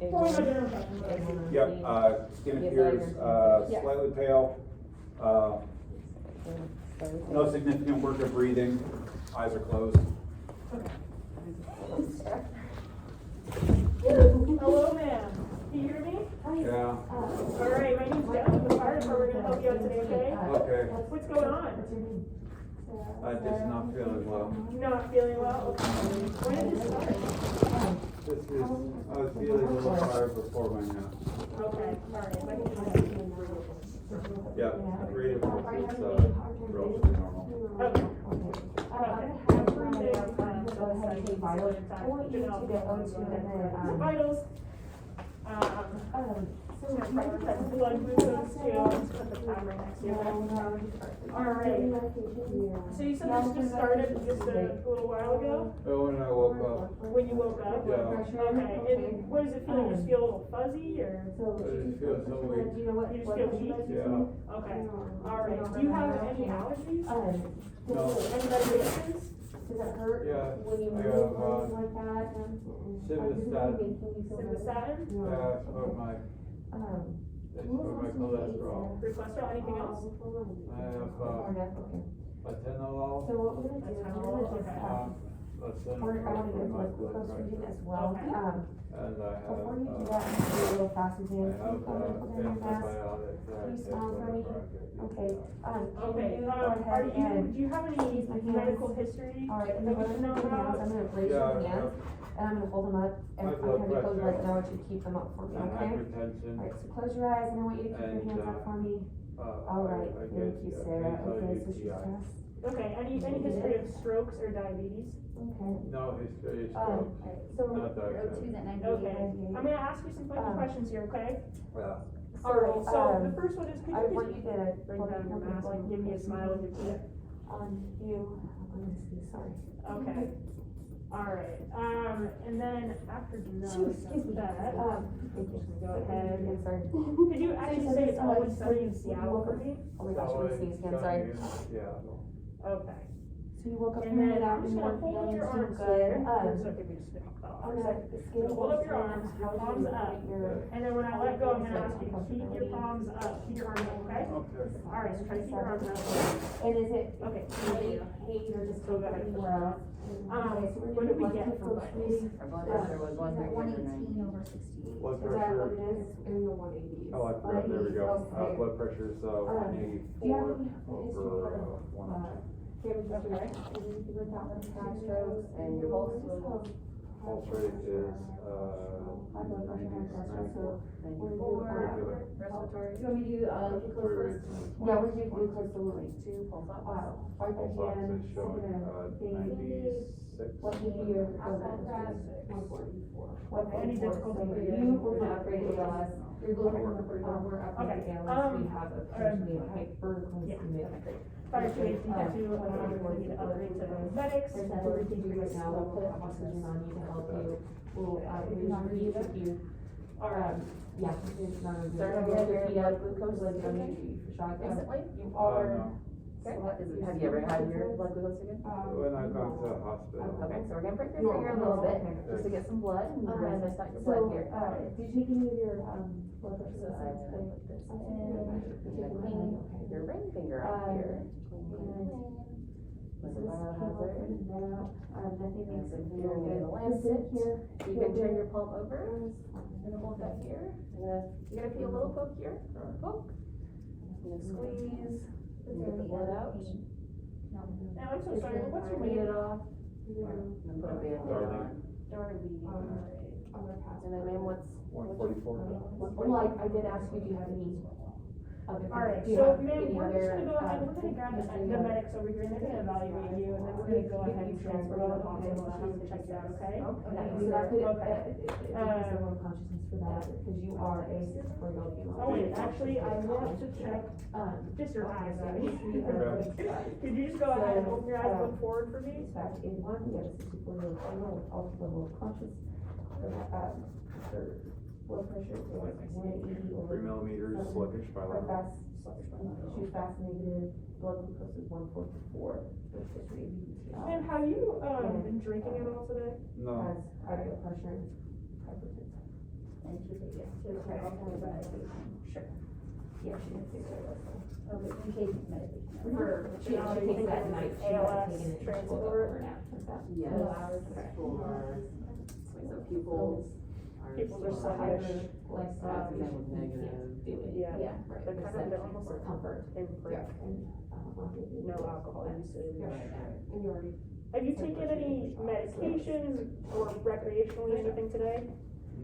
Yep, skin appears, slightly pale, no significant work of breathing, eyes are closed. Hello, ma'am. Can you hear me? Yeah. All right, my name's Jenna with the fire department. We're gonna help you out today, okay? Okay. What's going on? I'm just not feeling well. Not feeling well? Okay. When did this start? I was feeling a little tired before my nap. Okay, all right. Yeah, breathing is relatively normal. Okay. Vitals. Blood glucose too. Put the tab right next to you. Alright. So you said this just started just a little while ago? Oh, when I woke up. When you woke up? Yeah. Okay. And what does it feel like? Just feel a little fuzzy or? I just feel so weak. You just feel weak? Yeah. Okay. Alright. Do you have any allergies? No. Any medications? Does it hurt Yeah, when you I move have, or anything like that? Simvastatin. Simvastatin? Yeah, for my cholesterol. For cholesterol? Anything else? I have, atenolol. So what we're gonna do is we're gonna just, That's in we're gonna for do my like blood glucose pressure. reading as well. Okay. And I Before you do have, that, I'm gonna do a little fast I exam. have, antibiotic that I Please take smile for me. whenever I get these. Okay, Okay, can you go ahead and, do you have any use my hands? medical history? alright, and that then we what should know I'm gonna do now is about? I'm gonna raise Yeah, your hands, and I'm gonna hold them up, and My I'm blood gonna close your eyes, pressure. and I want you to keep them up for me, And okay? hypertension. Alright, so close your eyes, and I want you to keep your And, hands up for me. Alright, I thank you, Sarah. Okay, so she's UTI. passed. Okay, any history of strokes or diabetes? Okay. No history of stroke. So, Not diagnosed. Okay, I'm gonna ask you some funny questions here, okay? Yeah. Alright, so the first one is, could I you want just you to bring down your mask and give me a smile with your teeth? I'm gonna see, sorry. Okay. Alright, and then after Excuse me. that, Thank you. go ahead. I'm sorry. Could you actually say it's always sunny in Seattle for me? Oh my gosh, I'm gonna sneeze again, sorry. Yeah. Okay. So you woke up And from then that I'm and just you gonna weren't hold up feeling your too arms good. here. So give me just a minute. On a scale Hold up your of arms, your how do palms you up. rate your, And then when I let go, I'm gonna ask you to keep your palms up, keep your arms up, okay? Okay. Alright, so try to keep your arms up. and is it Okay. pain or just Go ahead. anywhere else? Okay, so we're What did we gonna get do for blood blood? glucose Our blood pressure was 118 over 68. Blood Is that what pressure. it is? In the 180s. Oh, I forgot, there we go. Okay. Blood pressure is, do you have 184 any over, history of, 102. Family history, right? Anything like that, like heart strokes? and your pulse Pulse rate is, High blood pressure, high cholesterol, so we're gonna do, regular. respiratory. do you want me to do, glucose Heart first? rate is Yeah, we're doing glucose only. Pulse ox. Wow. Right Pulse there, ox hand, is showing, thing. 96. What do you do? What Any difficulty for with you? We're gonna upgrade to ALS. Your glucose, we're upgrading Okay, to ALS. We have a potentially a hyperglycemia. Fire safety, we're going to upgrade to medics. There's nothing we can do right now. We'll put oxygen on you to help you. We'll, reach you. Yeah. Sir, have you had your blood glucose like, I'm gonna do for shock. recently? You No. are. Okay. Have you ever had your blood glucose taken? When I've gone to the hospital. Okay, so we're gonna prick your finger a little bit, just to get some blood, and we're gonna test out your blood here. Do you take any of your, blood pressure So I'm medicines? gonna put this Okay. in, clean your ring finger up here. With a biohazard. Nothing makes it You're feel gonna good. lancet. Here. You can turn your palm over, and hold that here. You're gonna feel a little poke here, poke. And then squeeze, and get the blood out. Now, I'm so sorry, what's your Clean name? it off. And then put a band-aid on. And then ma'am, what's? 144. Well, I did ask you, do you have any other? Alright, do you so have ma'am, any we're just other, gonna go ahead, we're gonna grab the medics over here and they're gonna evaluate you and then we're gonna go ahead and transfer you to the hospital and have them check you out, okay? Okay, so that could, Okay. some consciousness for that, because you are a real human. Oh wait, actually, I want to check, just your eyes, Could you just go ahead and open your eyes, look forward for me? Dispatch 81, we have a 64-year-old female with altered level of conscious. Her blood pressure is 180 over. 3 millimeters sluggish by Her level. fast, she's fast negative, blood glucose is 144, with history of UTI. And have you, been drinking at all today? No. Has high blood pressure, hypertension. and she takes it. She was Okay. on the medication. Sure. Yeah, she didn't take it also. She takes medication. She takes that at night. She ALS, hasn't taken it. She woke up transport. for a nap like that. Yes, Okay. for, so pupils are. Pupils are still sluggish. hyper, Like, Exam was negative. can't do it. Yeah. Yeah. Right. They're kind of, they're almost like comfort. in break. And, No alcohol usage. And you already. Have you taken any medications or recreationally anything today?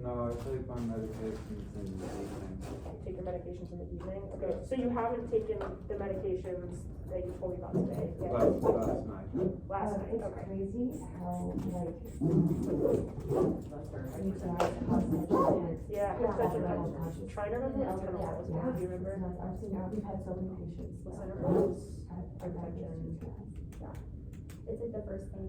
No, I take my medications in the evening. You take your medications in the evening? Okay, so you haven't taken the medications that you told me about today yet? Last night. Last night, It's okay. crazy how, like, That's her. you can have constant. Yeah, Yeah. such a, try to remember what kind of levels, Yeah. do you remember? I've seen, we've had so many patients. What's that that? have had Hypertension. It's like the first thing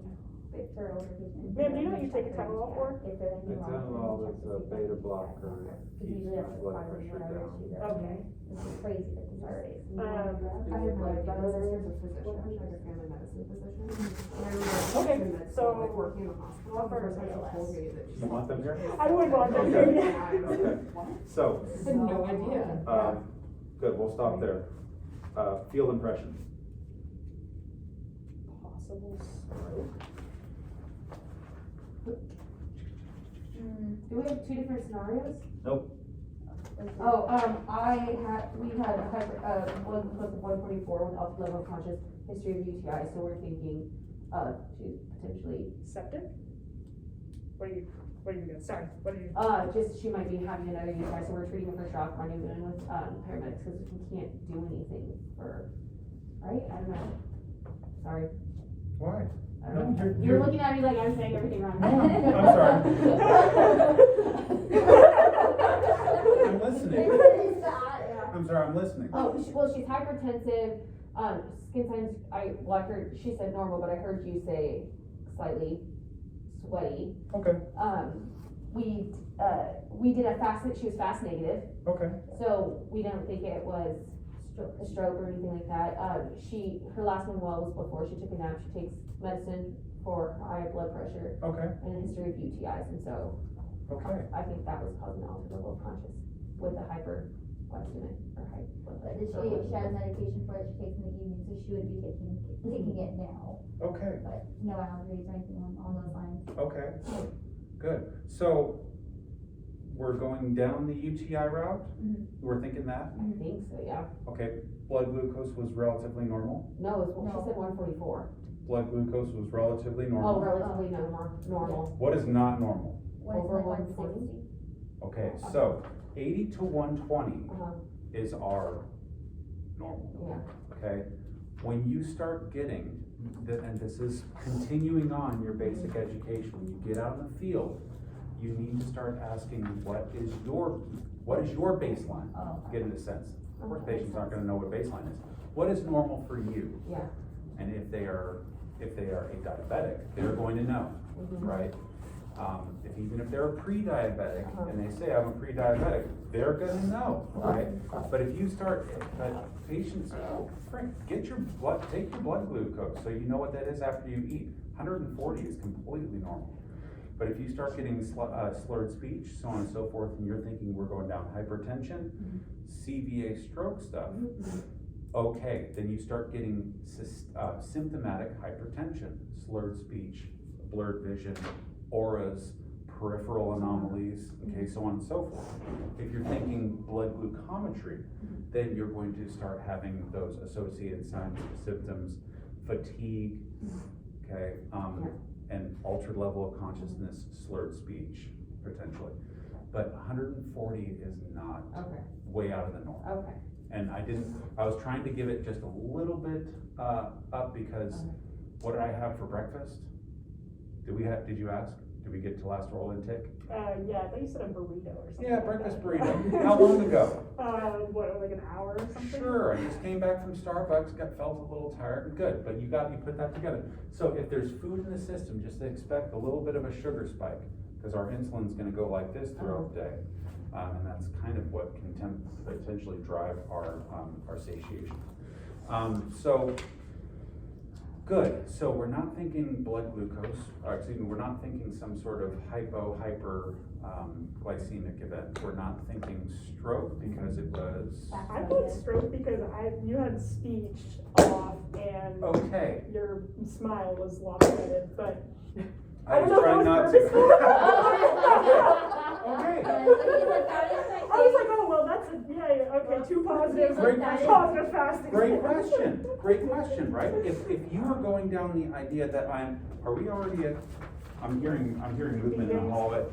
for older patients. Ma'am, do you know what you take a Tylenol for? If there's anything wrong. Atenolol is a beta blocker, keeps Usually my that's the blood five or pressure whatever down. she's at. Okay. This is crazy that these are. I have my brother, There's a physician, like a family medicine physician. Okay, so- Like working in the hospital, the person who told me that she. You want them here? I would want them Okay. here, yeah. Okay, so, I had no idea. good, we'll stop there. Field impression. Possible stroke. Do we have two different scenarios? Nope. Oh, we had a blood glucose of 144 with alpha level conscious history of UTI, so we're thinking, she's potentially, Septic? What are you doing? Sorry, what are you? just, she might be having another UTI, so we're treating her for shock, we're doing with, paramedics, cause we can't do anything for, right? I don't know. Sorry. Why? I No, don't know. you're- You're looking at me like I'm saying everything wrong. No, I'm listening. I'm sorry, I'm listening. Oh, well, she's hypertensive, skin signs, I heard, she said normal, but I heard you say slightly sweaty. Okay, We did a fast, she was fast negative, okay, so we don't think it was a stroke or anything like that. Her last one was before she took a nap, she takes medicine for high blood pressure okay, and a history of UTIs, and so okay. I think that was causing the altered level of conscious with the hyperglycemic or high blood But pressure. she has medication for it, she takes in the evening, so she would be taking it now, Okay, but no allergies or anything on those lines. okay, good. So, we're going down the UTI route? We're thinking that? I think so, yeah. Okay, blood glucose was relatively normal? No, she No. said 144. Blood glucose was relatively Oh, normal? relatively normal. What is not normal? When it's Over like 140? 160. Okay, so 80 to 120 Uh-huh, is our normal. yeah. Okay, when you start getting, and this is continuing on your basic education, when you get out in the field, you need to start asking, what is your baseline? Oh. Get in a sense. Of course, patients aren't gonna know what baseline is. What is normal for you? Yeah. And if they are a diabetic, they're going to know, Mhm. right? Even if they're a pre-diabetic, Uh-huh. and they say, I'm a pre-diabetic, they're gonna know, right? But if you start, patients, Frank, take your blood glucose, so you know what that is after you eat. 140 is completely normal. But if you start getting slurred speech, so on and so forth, and you're thinking we're going down hypertension, CVA stroke stuff, okay, then you start getting symptomatic hypertension, slurred speech, blurred vision, auras, peripheral anomalies, okay, so on and so forth. If you're thinking blood glucometry, then you're going to start having those associated signs and symptoms, fatigue, okay, and altered level of consciousness, slurred speech, potentially. But 140 is not Okay, way out of the norm. okay. And I was trying to give it just a little bit up because what did I have for breakfast? Did you ask? Did we get to last oral intake? Yeah, I thought you said a burrito or something. Yeah, like breakfast that. burrito. How long ago? What, like an hour or something? Sure, I just came back from Starbucks, felt a little tired, good, but you put that together. So if there's food in the system, just expect a little bit of a sugar spike, because our insulin's gonna go like this throughout the day. And that's kind of what can potentially drive our satiation. So, Good, so we're not thinking blood glucose, or excuse me, we're not thinking some sort of hyper, glycemic event. We're not thinking stroke because it was, I put stroke because you had speech off and okay. your smile was lopsided, but I was don't know trying if not that to. was Okay, I was like, oh, well, that's a, yeah, okay, two positives, Great positive fasting. great question, right? If you are going down the idea that are we already at, I'm hearing movement in the hallway.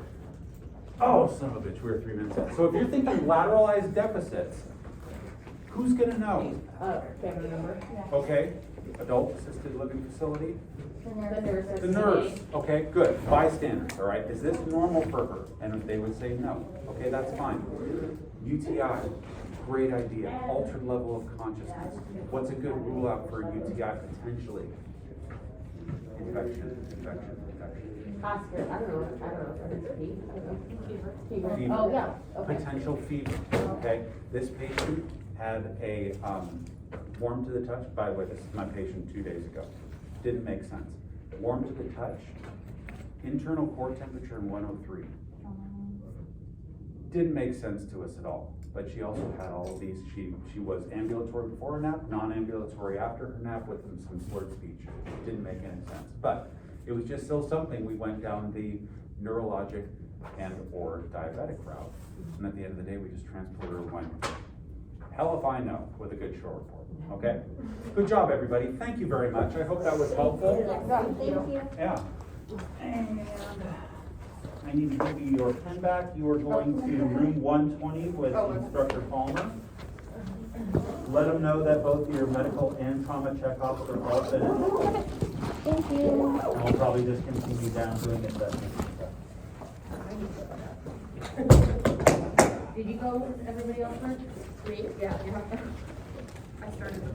Oh, son of a bitch, we're 3 minutes in. So if you're thinking lateralized deficits, who's gonna know? Family member. Okay, adult assisted living facility? The nurse. The nurse, okay, good, bystanders, all right, is this normal for her? And they would say no, okay, that's fine. UTI, great idea, altered level of consciousness. What's a good rule out for UTI potentially? Infection. Oscar, I don't know, if it's fever. Fever. Oh, yeah, okay. Potential fever, okay? This patient had a, warm to the touch, by the way, this is my patient 2 days ago. Didn't make sense. Warm to the touch, internal core temperature in 103. Didn't make sense to us at all, but she also had all of these. She was ambulatory before her nap, non-ambulatory after her nap with some slurred speech. Didn't make any sense, but it was just still something. We went down the neurologic and or diabetic route, and at the end of the day, we just transported her and went, hell if I know, with a good short report, okay? Good job, everybody. Thank you very much. I hope that was helpful. Thank you. Yeah. And I need to give you your pen back. You are going to room 120 with Instructor Palmer. Let them know that both your medical and trauma checkups are all finished. Thank you. And we'll probably just continue down doing assessments and stuff. Did you go with everybody else first? Me? Yeah. I started